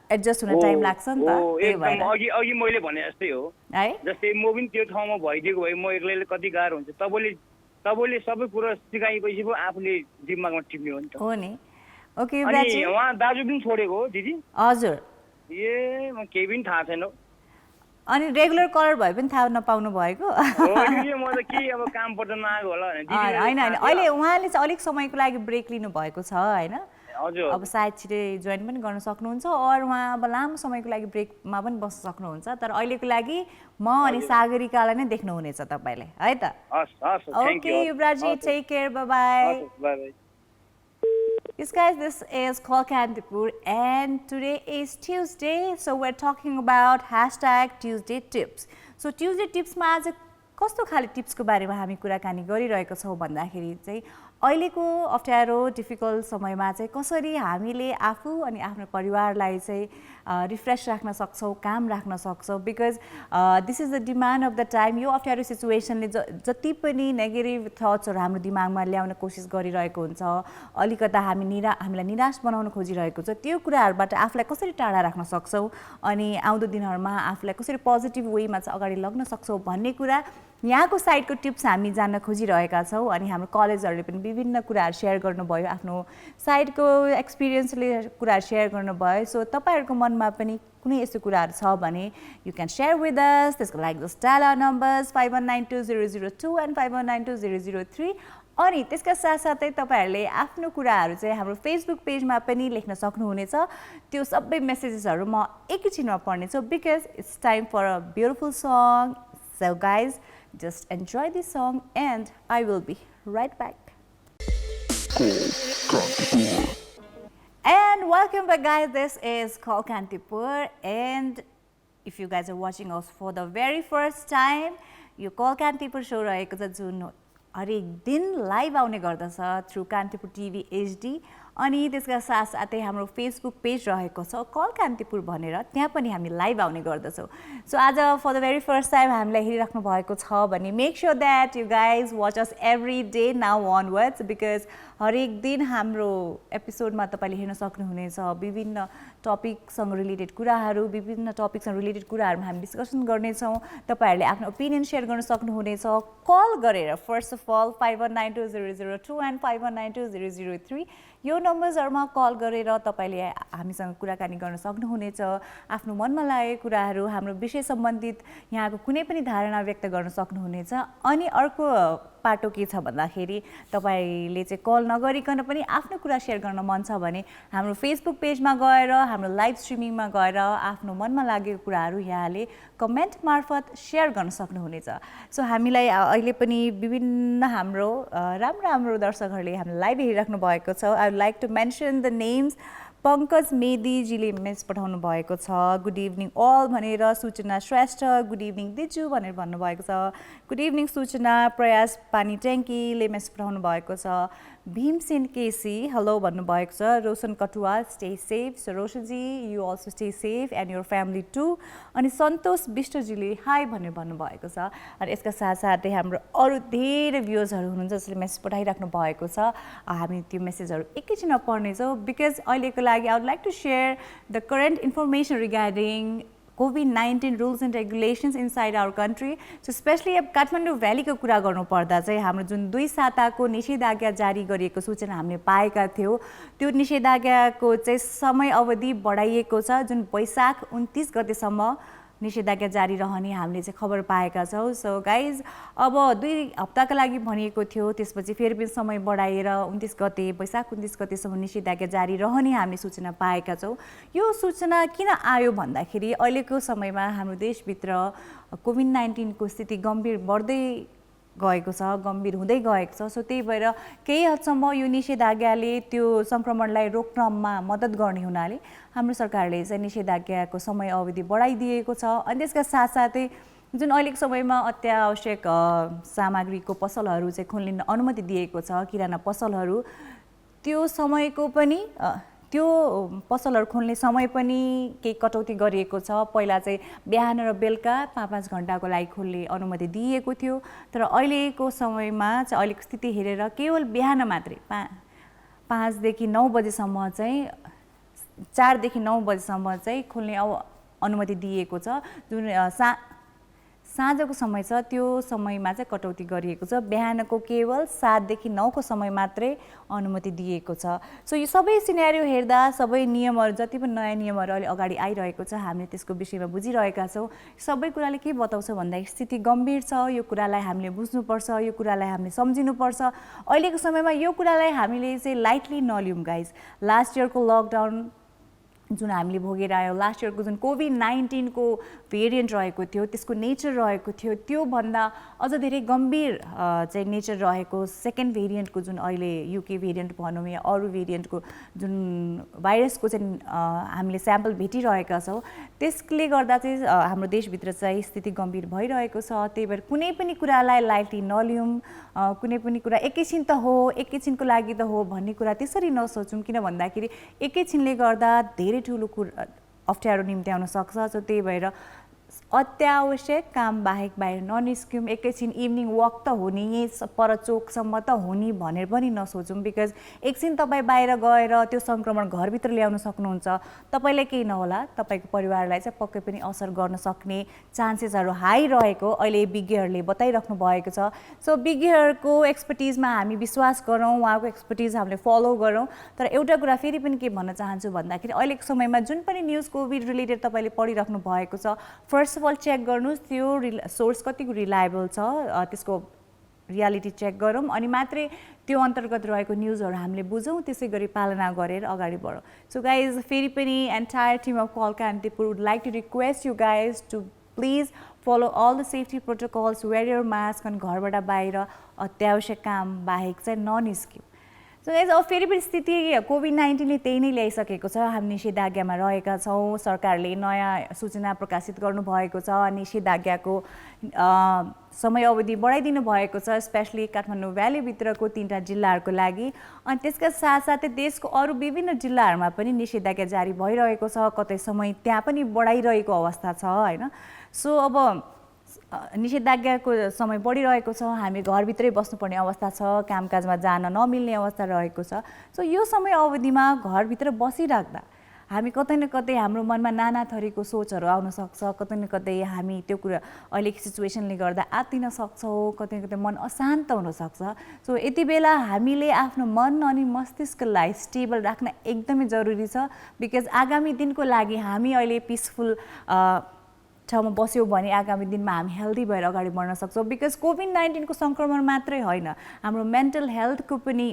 एडजस्ट हुन टाइम लाग्छ नि त त्यही भएर अघि मैले भने जस्तै हो है जस्तै म पनि त्यो ठाउँमा भइदिएको भए म एक्लैले कति गाह्रो हुन्छ तपाईँले सबै कुरा सिकाएपछि पो आफूले दिमागमा टिप्ने हो नि त हो नि ओके युवराजी उहाँ दाजु पनि छोडेको हो दिदी हजुर ए म केही पनि थाहा छैन अनि रेगुलर कलर भए पनि थाहा नपाउनु भएको म त के अब काम पर्दा नआएको होला होइन अहिले उहाँले चाहिँ अलिक समयको लागि ब्रेक लिनु भएको छ होइन हजुर अब सायद छिटै जोइन पनि गर्न सक्नुहुन्छ अरू उहाँ अब लामो समयको लागि ब्रेकमा पनि बस्न सक्नुहुन्छ तर अहिलेको लागि म अनि सागरिकालाई नै देख्नुहुनेछ तपाईँले है त okay युवराजी take care by by Yes guys, this is Call Kantipur and today is Tuesday, so we're talking about #Tuesday tips. So Tuesday tips मा आज कस्तो खाले टिप्सको बारेमा हामी कुराकानी गरिरहेका छौँ भन्दाखेरि चाहिँ अहिलेको अप्ठ्यारो डिफिकल्ट समयमा चाहिँ कसरी हामीले आफू अनि आफ्नो परिवारलाई चाहिँ रिफ्रेस राख्न सक्छौँ, काम राख्न सक्छौँ, because this is the demand of the time. यो अप्ठ्यारो सिचुएसनले जति पनि नेगेटिभ थट्सहरू हाम्रो दिमागमा ल्याउन कोसिस गरिरहेको हुन्छ, अलिकता हामीलाई निराश बनाउन खोजिरहेको छ, त्यो कुराहरूबाट आफूलाई कसरी टाढा राख्न सक्छौँ अनि आउँदो दिनहरूमा आफूलाई कसरी पोजिटिभ वेमा चाहिँ अगाडि लग्न सक्छौँ भन्ने कुरा यहाँको साइडको टिप्स हामी जान्न खोजिरहेका छौँ। अनि हाम्रो कलेजहरूले पनि विभिन्न कुराहरू सेयर गर्नुभयो, आफ्नो साइडको एक्सपिरियन्सले कुराहरू सेयर गर्नुभयो। सो तपाईँहरूको मनमा पनि कुनै यस्तो कुराहरू छ भने you can share with us. त्यसको लागि just dial our numbers 51920002 and 51920003। अनि त्यसका साथसाथै तपाईँहरूले आफ्नो कुराहरू चाहिँ हाम्रो फेसबुक पेजमा पनि लेख्न सक्नुहुनेछ। त्यो सबै मेसेजेसहरू म एकैछिनमा पढ्नेछु because it's time for a beautiful song. So guys, just enjoy this song and I will be right back. And welcome back guys, this is Call Kantipur, and if you guys are watching us for the very first time, यो Call Kantipur show रहेको छ जुन हरेक दिन live आउने गर्दछ through Kantipur TV HD. अनि त्यसका साथसाथै हाम्रो फेसबुक पेज रहेको छ कल कान्तिपुर भनेर, त्यहाँ पनि हामी लाइभ आउने गर्दछौँ। सो आज for the very first time हामीलाई हेरिराख्नु भएको छ भने make sure that you guys watch us every day now onwards, because हरेक दिन हाम्रो एपिसोडमा तपाईँले हेर्न सक्नुहुनेछ विभिन्न टपिकसँग रिलेटेड कुराहरू, विभिन्न टपिकसँग रिलेटेड कुराहरूमा हामी डिस्कसन गर्नेछौँ। तपाईँहरूले आफ्नो ओपिनियन सेयर गर्न सक्नुहुनेछ कल गरेर। फर्स्ट अफ अल 51920002 एन्ड 51920003 यो नम्बर्सहरूमा कल गरेर तपाईँले हामीसँग कुराकानी गर्न सक्नुहुनेछ। आफ्नो मनमा लागेको कुराहरू, हाम्रो विषय सम्बन्धित यहाँको कुनै पनि धारणा व्यक्त गर्न सक्नुहुनेछ। अनि अर्को पाटो के छ भन्दाखेरि तपाईँले चाहिँ कल नगरिकन पनि आफ्नो कुरा सेयर गर्न मन छ भने हाम्रो फेसबुक पेजमा गएर, हाम्रो लाइभ स्ट्रिमिङमा गएर आफ्नो मनमा लागेको कुराहरू यहाँले कमेन्ट मार्फत सेयर गर्न सक्नुहुनेछ। सो हामीलाई अहिले पनि विभिन्न हाम्रो राम्रो दर्शकहरूले हामीलाई लाइभ हेरिराख्नु भएको छ। I would like to mention the names. Pankaj मेदीजीले मेसेज पठाउनु भएको छ, गुड इभिनिङ अल भनेर। सूचना श्रेष्ठ गुड इभिनिङ दिजु भनेर भन्नुभएको छ। गुड इभिनिङ सूचना। प्रयास पानी ट्याङ्कीले मेसेज पठाउनु भएको छ। भीमसेन केसी हेलो भन्नुभएको छ। Roshan Katuwal stay safe. So रोशनजी you also stay safe and your family too. अनि सन्तोष विष्टजीले हाई भनेर भन्नुभएको छ। अनि यसका साथसाथै हाम्रो अरू धेरै भ्युजहरू हुनुहुन्छ जसले मेसेज पठाइराख्नु भएको छ। हामी त्यो मेसेजहरू एकैछिनमा पढ्नेछौँ बिकज अहिलेको लागि I would like to share the current information regarding COVID-19 rules and regulations inside our country. So especially अब काठमाडौँ भ्यालीको कुरा गर्नुपर्दा चाहिँ हाम्रो जुन 2 साताको निषेधाज्ञा जारी गरिएको सूचना हामीले पाएका थियौँ, त्यो निषेधाज्ञाको चाहिँ समय अवधि बढाइएको छ जुन वैशाख 29 गतेसम्म निषेधाज्ञा जारी रहने हामीले चाहिँ खबर पाएका छौँ। सो गाइज अब 2 हप्ताका लागि भनिएको थियो, त्यसपछि फेरि पनि समय बढाएर 29 गते वैशाख 29 गतेसम्म निषेधाज्ञा जारी रहने हामीले सूचना पाएका छौँ। यो सूचना किन आयो भन्दाखेरि अहिलेको समयमा हाम्रो देशभित्र COVID-19 को स्थिति गम्भीर बढ्दै गएको छ, गम्भीर हुँदै गएको छ। सो त्यही भएर केही हदसम्म यो निषेधाज्ञाले त्यो सङ्क्रमणलाई रोक्नमा मद्दत गर्ने हुनाले हाम्रो सरकारले चाहिँ निषेधाज्ञाको समय अवधि बढाइदिएको छ। अनि त्यसका साथसाथै जुन अहिलेको समयमा अत्यावश्यक सामग्रीको पसलहरू चाहिँ खोल्ने अनुमति दिएको छ, किराना पसलहरू, त्यो समयको पनि त्यो पसलहरू खोल्ने समय पनि केही कटौती गरिएको छ। पहिला चाहिँ बिहान र बेलुका 5-5 घन्टाको लागि खोल्ने अनुमति दिएको थियो, तर अहिलेको समयमा चाहिँ अहिलेको स्थिति हेरेर केवल बिहान मात्रै 5 देखि 9 बजेसम्म चाहिँ 4 देखि 9 बजेसम्म चाहिँ खोल्ने अनुमति दिएको छ। जुन साँझको समय छ त्यो समयमा चाहिँ कटौती गरिएको छ। बिहानको केवल 7 देखि 9 को समय मात्रै अनुमति दिएको छ। सो यो सबै सिनेरियो हेर्दा सबै नियमहरू, जति पनि नयाँ नियमहरू अहिले अगाडि आइरहेको छ, हामीले त्यसको विषयमा बुझिरहेका छौँ। सबै कुराले के बताउँछ भन्दा स्थिति गम्भीर छ, यो कुरालाई हामीले बुझ्नुपर्छ, यो कुरालाई हामीले सम्झिनुपर्छ। अहिलेको समयमा यो कुरालाई हामीले चाहिँ लाइटली नलिउँ गाइज। लास्ट इयरको लकडाउन जुन हामीले भोगेर आयो, लास्ट इयरको जुन COVID-19 को भेरिएन्ट रहेको थियो, त्यसको नेचर रहेको थियो, त्योभन्दा अझ धेरै गम्भीर चाहिँ नेचर रहेको सेकेन्ड भेरिएन्टको जुन अहिले युके भेरिएन्ट भनौँ या अरू भेरिएन्टको जुन भाइरसको चाहिँ हामीले स्याम्पल भेटिरहेका छौँ, त्यसले गर्दा चाहिँ हाम्रो देशभित्र चाहिँ स्थिति गम्भीर भइरहेको छ। त्यही भएर कुनै पनि कुरालाई लाइटली नलिउँ, कुनै पनि कुरा एकैछिन त हो, एकैछिनको लागि त हो भन्ने कुरा त्यसरी नसोचौँ, किन भन्दाखेरि एकैछिनले गर्दा धेरै ठुलो अप्ठ्यारो निम्त्याउन सक्छ। सो त्यही भएर अत्यावश्यक काम बाहेक बाहिर ननिस्क्यौँ, एकैछिन इभिनिङ वक त हो नि, यहीँ पर चोकसम्म त हो नि भनेर पनि नसोचौँ। बिकज एकछिन तपाईँ बाहिर गएर त्यो सङ्क्रमण घरभित्र ल्याउन सक्नुहुन्छ, तपाईँलाई केही नहोला, तपाईँको परिवारलाई चाहिँ पक्कै पनि असर गर्न सक्ने चान्सेसहरू हाई रहेको अहिले विज्ञहरूले बताइराख्नु भएको छ। सो विज्ञहरूको एक्सपर्टिजमा हामी विश्वास गरौँ, उहाँको एक्सपर्टिज हामीले फलो गरौँ। तर एउटा कुरा फेरि पनि के भन्न चाहन्छु भन्दाखेरि अहिलेको समयमा जुन पनि न्युज कोभिड रिलेटेड तपाईँले पढिराख्नु भएको छ, फर्स्ट अफ अल चेक गर्नुहोस् त्यो सोर्स कतिको रिलायबल छ, त्यसको रियालिटी चेक गरौँ अनि मात्रै त्यो अन्तर्गत रहेको न्युजहरू हामीले बुझौँ, त्यसै गरी पालना गरेर अगाडि बढौँ। सो गाइज फेरि पनि entire team of call Kantipur would like to request you guys to please follow all the safety protocols, wear your mask, अनि घरबाट बाहिर अत्यावश्यक काम बाहेक चाहिँ ननिस्क्यौँ। सो गाइज अब फेरि पनि स्थिति कोभिड-19ले त्यही नै ल्याइसकेको छ। हामी निषेधाज्ञामा रहेका छौँ, सरकारले नयाँ सूचना प्रकाशित गर्नुभएको छ, निषेधाज्ञाको समय अवधि बढाइदिनु भएको छ, स्पेसली काठमाडौँ भ्यालीभित्रको 3टा जिल्लाहरूको लागि। अनि त्यसका साथसाथै देशको अरू विभिन्न जिल्लाहरूमा पनि निषेधाज्ञा जारी भइरहेको छ, कतै समय त्यहाँ पनि बढाइरहेको अवस्था छ होइन। सो अब निषेधाज्ञाको समय बढिरहेको छ, हामी घरभित्रै बस्नुपर्ने अवस्था छ, कामकाजमा जान नमिल्ने अवस्था रहेको छ। सो यो समय अवधिमा घरभित्र बसिराख्दा हामी कतै न कतै हाम्रो मनमा नाना थरीको सोचहरू आउन सक्छ, कतै न कतै हामी त्यो कुरा अहिलेको सिचुएसनले गर्दा आत्तिन सक्छौँ, कतै न कतै मन अशान्त हुनसक्छ। सो यति बेला हामीले आफ्नो मन अनि मस्तिष्कलाई स्टेबल राख्न एकदमै जरुरी छ। बिकज आगामी दिनको लागि हामी अहिले पिसफुल ठाउँमा बस्यौँ भने आगामी दिनमा हामी हेल्दी भएर अगाडि बढ्न सक्छौँ। बिकज कोभिड-19को सङ्क्रमण मात्रै होइन, हाम्रो मेन्टल हेल्थको पनि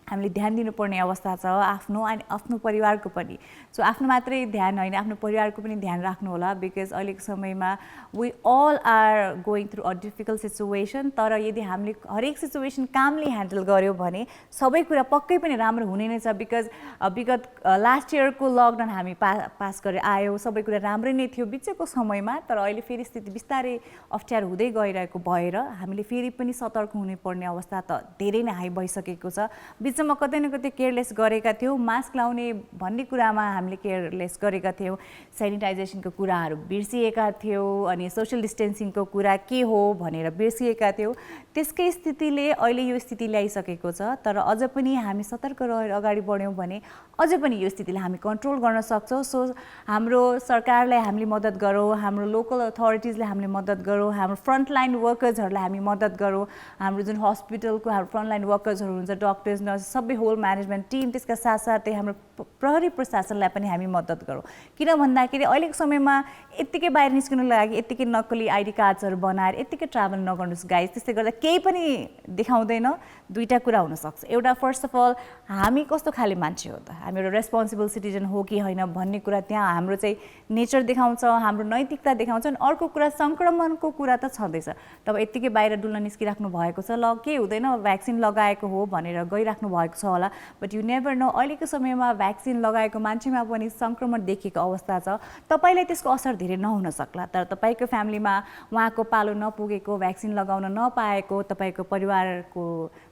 हामीले ध्यान दिनुपर्ने अवस्था छ, आफ्नो अनि आफ्नो परिवारको पनि। सो आफ्नो मात्रै ध्यान होइन, आफ्नो परिवारको पनि ध्यान राख्नु होला। बिकज अहिलेको समयमा we all are going through a difficult situation. तर यदि हामीले हरेक सिचुएसन कामली ह्यान्डल गऱ्यौँ भने सबै कुरा पक्कै पनि राम्रो हुने नै छ। बिकज विगत लास्ट इयरको लकडाउन हामी पास गरेर आयौँ, सबै कुरा राम्रै नै थियो बिचको समयमा। तर अहिले फेरि स्थिति बिस्तारै अप्ठ्यारो हुँदै गइरहेको भएर हामीले फेरि पनि सतर्क हुनुपर्ने अवस्था त धेरै नै हाई भइसकेको छ। बिचमा कतै न कतै केयरलेस गरेका थियौँ, मास्क लाउने भन्ने कुरामा हामीले केयरलेस गरेका थियौँ, सेनिटाइजेसनको कुराहरू बिर्सिएका थियौँ, अनि सोसियल डिस्टेन्सिङको कुरा के हो भनेर बिर्सिएका थियौँ। त्यसकै स्थितिले अहिले यो स्थिति ल्याइसकेको छ। तर अझ पनि हामी सतर्क रहेर अगाडि बढ्यौँ भने अझ पनि यो स्थितिलाई हामी कन्ट्रोल गर्न सक्छौँ। सो हाम्रो सरकारलाई हामीले मद्दत गरौँ, हाम्रो लोकल अथोरिटिजलाई हामीले मद्दत गरौँ, हाम्रो फ्रन्टलाइन वर्कर्सहरूलाई हामी मद्दत गरौँ, हाम्रो जुन हस्पिटलको हाम्रो फ्रन्टलाइन वर्कर्सहरू हुन्छ, डक्टर्स, नर्स, सबै होल म्यानेजमेन्ट टिम, त्यसका साथसाथै हाम्रो प्रहरी प्रशासनलाई पनि हामी मद्दत गरौँ। किन भन्दाखेरि अहिलेको समयमा यत्तिकै बाहिर निस्कनुको लागि यत्तिकै नक्कली आइडी कार्ड्सहरू बनाएर यत्तिकै ट्राभल नगर्नुहोस् गाइज। त्यसले गर्दा केही पनि देखाउँदैन। दुईवटा कुरा हुनसक्छ। एउटा, फर्स्ट अफ अल हामी कस्तो खाले मान्छे हो त, हामी एउटा रेस्पोन्सिबल सिटिजन हो कि होइन भन्ने कुरा त्यहाँ हाम्रो चाहिँ नेचर देखाउँछ, हाम्रो नैतिकता देखाउँछ। अनि अर्को कुरा, सङ्क्रमणको कुरा त छँदैछ। तपाईँ यत्तिकै बाहिर डुल्न निस्किराख्नु भएको छ, ल केही हुँदैन, भ्याक्सिन लगाएको हो भनेर गइराख्नु भएको छ होला, बट यु नेभर नो अहिलेको समयमा भ्याक्सिन लगाएको मान्छेमा पनि सङ्क्रमण देखिएको अवस्था छ। तपाईँलाई त्यसको असर धेरै नहुन सक्ला, तर तपाईँको फ्यामिलीमा उहाँको पालो नपुगेको, भ्याक्सिन लगाउन नपाएको तपाईँको परिवारको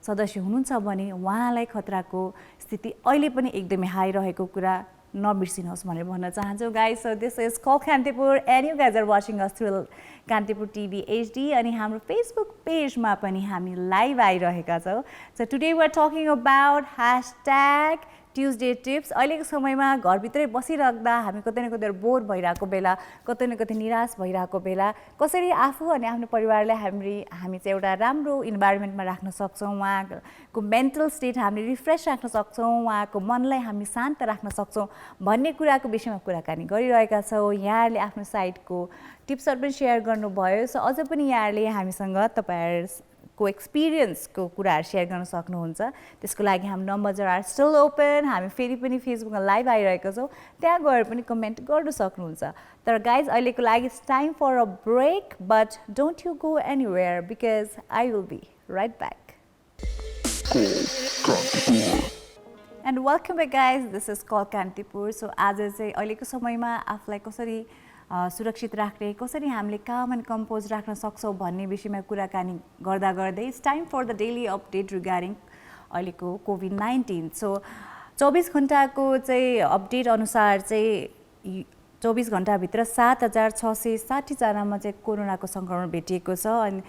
सदस्य हुनुहुन्छ भने उहाँलाई खतराको स्थिति अहिले पनि एकदमै हाई रहेको कुरा नबिर्सिनुहोस् भनेर भन्न चाहन्छु guys. So this is call Kantipur and you guys are watching us through Kantipur TV HD, अनि हाम्रो फेसबुक पेजमा पनि हामी लाइभ आइरहेका छौँ। So today we are talking about #Tuesday tips. अहिलेको समयमा घरभित्रै बसिराख्दा हामी कतै न कतै बोर भइरहेको बेला, कतै न कतै निराश भइरहेको बेला कसरी आफू अनि आफ्नो परिवारलाई हामी चाहिँ एउटा राम्रो इन्भाइरोमेन्टमा राख्न सक्छौँ, उहाँको मेन्टल स्टेट हामीले रिफ्रेस राख्न सक्छौँ, उहाँको मनलाई हामी शान्त राख्न सक्छौँ भन्ने कुराको विषयमा कुराकानी गरिरहेका छौँ। यहाँहरूले आफ्नो साइटको टिप्सहरू पनि सेयर गर्नुभयो। सो अझ पनि यहाँहरूले हामीसँग को एक्सपिरियन्सको कुराहरू सेयर गर्न सक्नुहुन्छ। त्यसको लागि हाम्रो नम्बर्स आर स्टिल ओपन। हामी फेरि पनि फेसबुकमा लाइभ आइरहेको छौँ, त्यहाँ गएर पनि कमेन्ट गर्नु सक्नुहुन्छ। तर गाइज अहिलेको लागि it's time for a break, but don't you go anywhere because I will be right back. And welcome back guys, this is call Kantipur. So आज चाहिँ अहिलेको समयमा आफूलाई कसरी सुरक्षित राख्ने, कसरी हामीले काम एन्ड कम्पोज राख्न सक्छौँ भन्ने विषयमा कुराकानी गर्दा गर्दै it's time for the daily update regarding अहिलेको कोभिड-19। सो 24 घन्टाको चाहिँ अपडेट अनुसार चाहिँ 24 घन्टाभित्र 7,660 जनामा चाहिँ कोरोनाको सङ्क्रमण भेटिएको छ। अनि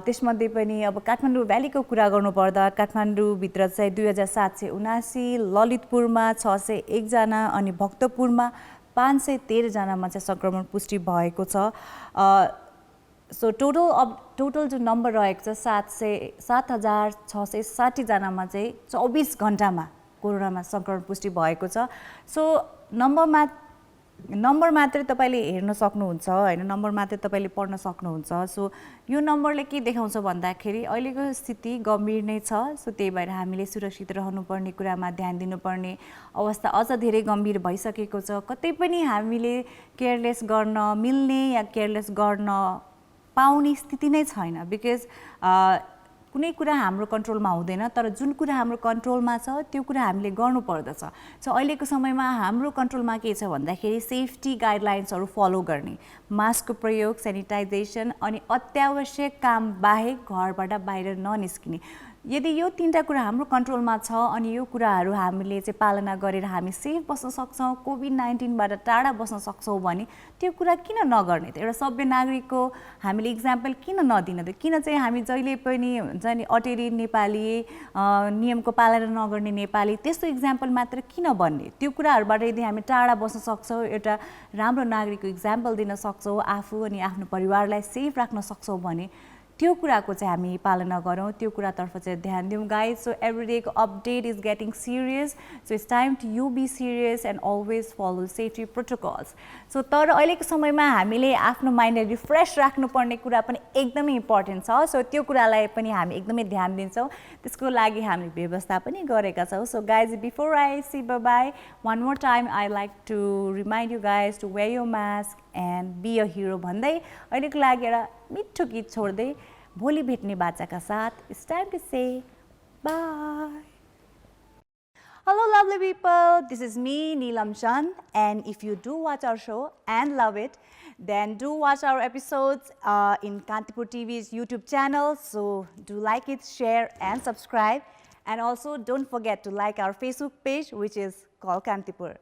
त्यसमध्ये पनि अब काठमाडौँ भ्यालीको कुरा गर्नुपर्दा काठमाडौँभित्र चाहिँ 2,779, ललितपुरमा 601 जना अनि भक्तपुरमा 513 जनामा चाहिँ सङ्क्रमण पुष्टि भएको छ। सो टोटल जो नम्बर रहेको छ 7,660 जनामा चाहिँ 24 घन्टामा कोरोनामा सङ्क्रमण पुष्टि भएको छ। सो नम्बर मात्रै तपाईँले हेर्न सक्नुहुन्छ होइन, नम्बर मात्रै तपाईँले पढ्न सक्नुहुन्छ। सो यो नम्बरले के देखाउँछ भन्दाखेरि अहिलेको स्थिति गम्भीर नै छ। सो त्यही भएर हामीले सुरक्षित रहनुपर्ने कुरामा ध्यान दिनुपर्ने अवस्था अझ धेरै गम्भीर भइसकेको छ। कतै पनि हामीले केयरलेस गर्न मिल्ने या केयरलेस गर्न पाउने स्थिति नै छैन, बिकज कुनै कुरा हाम्रो कन्ट्रोलमा हुँदैन, तर जुन कुरा हाम्रो कन्ट्रोलमा छ त्यो कुरा हामीले गर्नुपर्दछ। सो अहिलेको समयमा हाम्रो कन्ट्रोलमा के छ भन्दाखेरि सेफ्टी गाइडलाइन्सहरू फलो गर्ने, मास्कको प्रयोग, सेनिटाइजेसन अनि अत्यावश्यक काम बाहेक घरबाट बाहिर ननिस्किने। यदि यो 3टा कुरा हाम्रो कन्ट्रोलमा छ अनि यो कुराहरू हामीले चाहिँ पालना गरेर हामी सेफ बस्न सक्छौँ, कोभिड-19बाट टाढा बस्न सक्छौँ भने त्यो कुरा किन नगर्ने त? एउटा सभ्य नागरिकको हामीले इक्जाम्पल किन नदिन त? किन चाहिँ हामी जहिले पनि हुन्छ नि अटेरी नेपाली, नियमको पालना नगर्ने नेपाली, त्यस्तो इक्जाम्पल मात्र किन बन्ने? त्यो कुराहरूबाट यदि हामी टाढा बस्न सक्छौँ, एउटा राम्रो नागरिकको इक्जाम्पल दिन सक्छौँ, आफू अनि आफ्नो परिवारलाई सेफ राख्न सक्छौँ भने त्यो कुराको चाहिँ हामी पालना गरौँ, त्यो कुरातर्फ चाहिँ ध्यान दिउँ गाइज। सो एभ्री डेको update is getting serious, so it's time to you be serious and always follow safety protocols. So तर अहिलेको समयमा हामीले आफ्नो माइन्डलाई रिफ्रेस राख्नुपर्ने कुरा पनि एकदमै इम्पोर्टेन्ट छ। सो त्यो कुरालाई पनि हामी एकदमै ध्यान दिन्छौँ, त्यसको लागि हामीले व्यवस्था पनि गरेका छौँ। So guys before I say bye one more time I like to remind you guys to wear your mask and be a hero भन्दै अहिलेको लागि एउटा मिठो गीत छोड्दै भोलि भेट्ने बाचाका साथ it's time to say bye. Hello lovely people, this is me Neelam Chand, and if you do watch our show and love it, then do watch our episodes in Kantipur TV's YouTube channel. So do like it, share and subscribe, and also don't forget to like our Facebook page which is called Kantipur.